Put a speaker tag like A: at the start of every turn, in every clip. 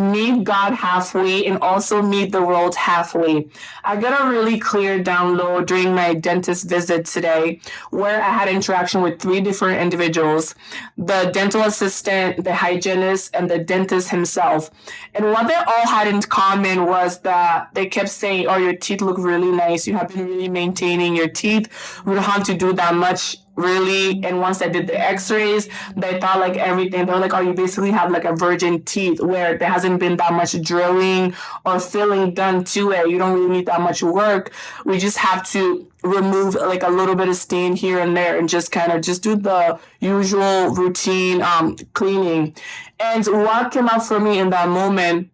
A: meet God halfway and also meet the world halfway. I got a really clear download during my dentist visit today where I had interaction with three different individuals: the dental assistant, the hygienist, and the dentist himself. And what they all had in common was that they kept saying, "Oh, your teeth look really nice. You have been really maintaining your teeth. We don't have to do that much." Really, and once I did the x-rays, they thought like everything, they were like, "Oh, you basically have like a virgin teeth where there hasn't been that much drilling or filling done to it. You don't really need that much work. We just have to remove like a little bit of stain here and there and just kind of just do the usual routine cleaning." And what came up for me in that moment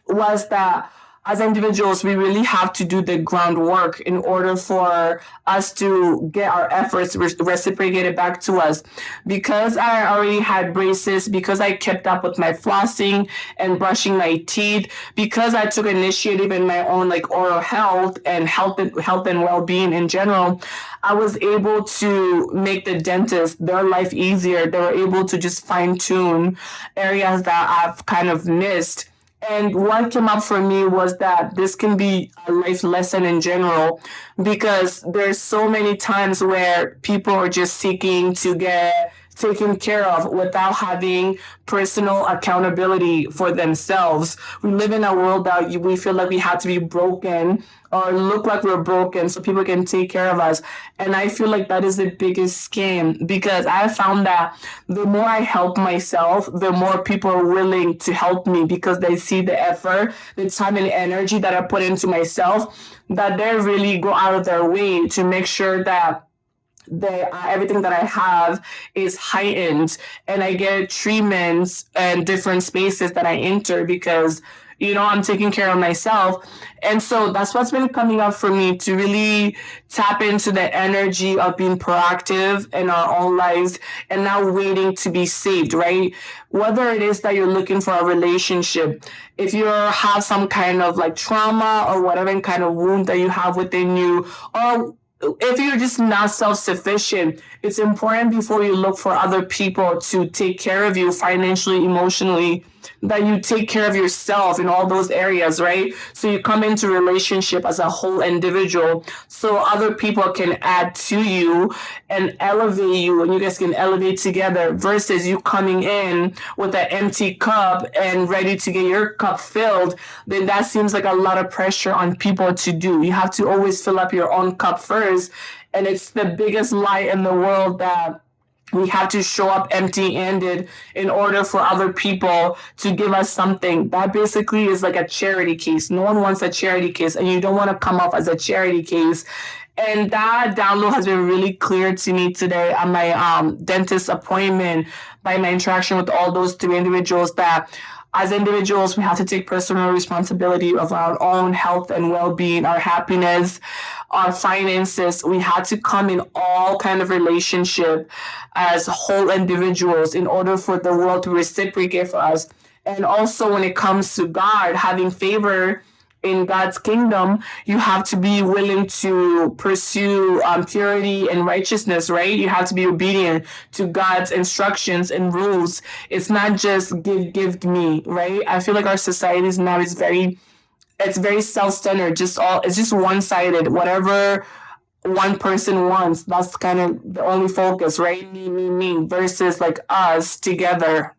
A: was that as individuals, we really have to do the groundwork in order for us to get our efforts reciprocated back to us. Because I already had braces, because I kept up with my flossing and brushing my teeth, because I took initiative in my own like oral health and health and well-being in general, I was able to make the dentist their life easier. They were able to just fine tune areas that I've kind of missed. And what came up for me was that this can be a life lesson in general, because there's so many times where people are just seeking to get taken care of without having personal accountability for themselves. We live in a world that we feel like we have to be broken or look like we're broken so people can take care of us. And I feel like that is the biggest scam, because I found that the more I help myself, the more people are willing to help me because they see the effort, the time and energy that I put into myself, that they really go out of their way to make sure that everything that I have is heightened and I get treatments and different spaces that I enter because I'm taking care of myself. And so that's what's been coming up for me, to really tap into the energy of being proactive in our own lives and not waiting to be saved, right? Whether it is that you're looking for a relationship, if you have some kind of like trauma or whatever kind of wound that you have within you, or if you're just not self-sufficient, it's important before you look for other people to take care of you financially, emotionally, that you take care of yourself in all those areas, right? So you come into relationship as a whole individual so other people can add to you and elevate you, and you guys can elevate together, versus you coming in with an empty cup and ready to get your cup filled. Then that seems like a lot of pressure on people to do. You have to always fill up your own cup first. And it's the biggest lie in the world that we have to show up empty-handed in order for other people to give us something. That basically is like a charity case. No one wants a charity case, and you don't want to come off as a charity case. And that download has been really clear to me today on my dentist appointment by my interaction with all those three individuals, that as individuals, we have to take personal responsibility of our own health and well-being, our happiness, our finances. We had to come in all kind of relationship as whole individuals in order for the world to reciprocate for us. And also when it comes to God, having favor in God's kingdom, you have to be willing to pursue purity and righteousness, right? You have to be obedient to God's instructions and rules. It's not just give me, right? I feel like our societies now is it's very self-centered. It's just one-sided. Whatever one person wants, that's kind of the only focus, right? Me, versus like us together.